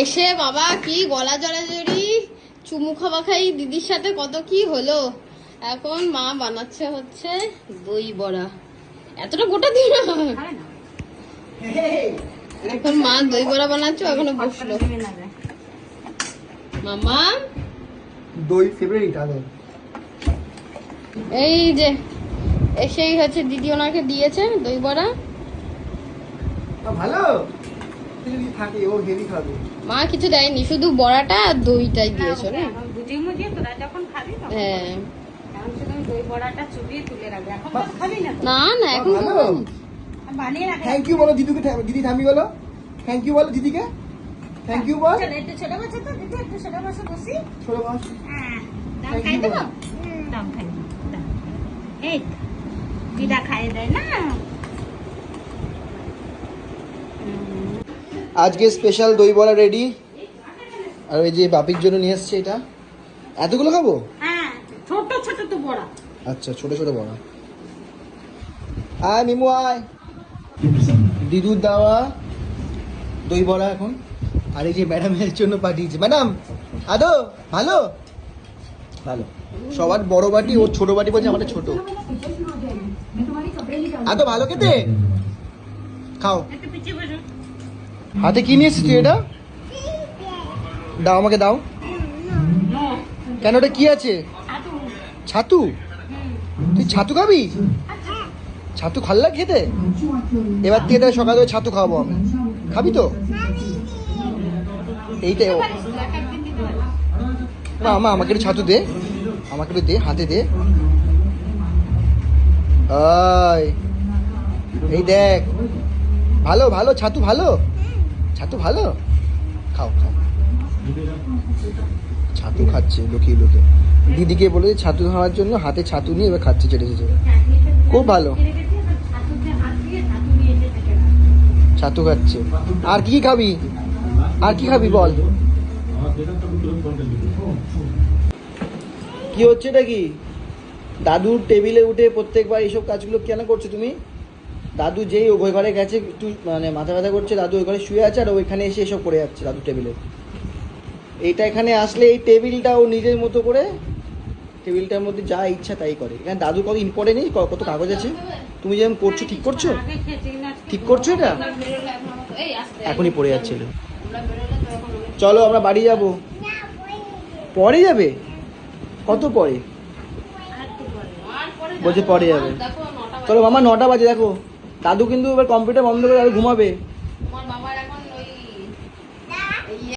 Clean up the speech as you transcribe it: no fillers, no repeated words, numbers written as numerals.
এসে বাবা কি গলা জড়াজড়ি, চুমু খাওয়া খাই দিদির সাথে কত কি হলো। এখন মা বানাচ্ছে হচ্ছে দই বড়া। এতটা গোটা দিই না, এখন মা দই বড়া বানাচ্ছে, এখনো বসলো। মামা দই ফেভারিট আদর। এই যে এসেই হচ্ছে দিদি ওনাকে দিয়েছে দই বড়া। ভালো থাকে, ও হেভি খাবে। মা কিছু দেয়নি, শুধু বড়াটা আর দইটাই দিয়েছে না। হ্যাঁ না না এখন থ্যাংক ইউ বলো দিদিকে, দিদি থামি বলো থ্যাংক ইউ বলো দিদিকে, থ্যাংক ইউ বল। ছোট মাছ থ্যাংক ইউ বল। আজকে স্পেশাল দই বড়া রেডি। আর ওই যে বাপির জন্য নিয়ে এসছে এটা। এতগুলো খাবো? হ্যাঁ, ছোট ছোট তো বড়া। আচ্ছা, ছোট ছোট বড়া। আয় মিমু আয়। দিদুর দেওয়া দই বড়া এখন। আর এই যে ম্যাডামের জন্য পাঠিয়েছে। ম্যাডাম আদো ভালো ভালো। সবার বড় বাটি, ওর ছোট বাটি বলছে আমাদের ছোট। আদো ভালো খেতে, খাও। হাতে কি নিয়ে এসেছি এটা? দাও আমাকে দাও। কেন ওটা কি আছে? ছাতু? তুই ছাতু খাবি? ছাতু ভাল লাগে খেতে? এবার থেকে তাহলে সকালে ছাতু খাওয়াবো আমি, খাবি তো? এইটাই না, আমাকে একটু ছাতু দে, আমাকে একটু দে, হাতে দে। এই দেখ, ভালো ভালো ছাতু, ভালো ছাতু, ভালো। খাও খাও। ছাতু খাচ্ছে লুকিয়ে লুকিয়ে। দিদিকে বলে ছাতু খাওয়ার জন্য হাতে ছাতু নিয়ে এবার খাচ্ছে চেটে চেটে। খুব ভালো ছাতু খাচ্ছে। আর কি খাবি? আর কি খাবি বল? কি হচ্ছে এটা? কি দাদুর টেবিলে উঠে প্রত্যেকবার এইসব কাজগুলো কেন করছো তুমি? দাদু যেই ওই ঘরে গেছে একটু মানে মাথা ব্যথা করছে, দাদু ওই ঘরে শুয়ে আছে আর ওইখানে এসে এসব করে যাচ্ছে দাদুর টেবিলে। এইটা এখানে আসলে এই টেবিলটা ও নিজের মতো করে টেবিলটার মধ্যে যা ইচ্ছা তাই করে। এখানে দাদু কত ইম্পর্টেন্ট নেই, কত কাগজ আছে। তুমি যেমন করছো, ঠিক করছো? ঠিক করছো এটা? এখনই পড়ে যাচ্ছিল। চলো আমরা বাড়ি যাব। পরে যাবে? কত পরে? বলছে পরে যাবে। চলো মামা 9টা বাজে, দেখো দাদু কিন্তু এবার কম্পিউটার বন্ধ করে দাদু ঘুমাবে।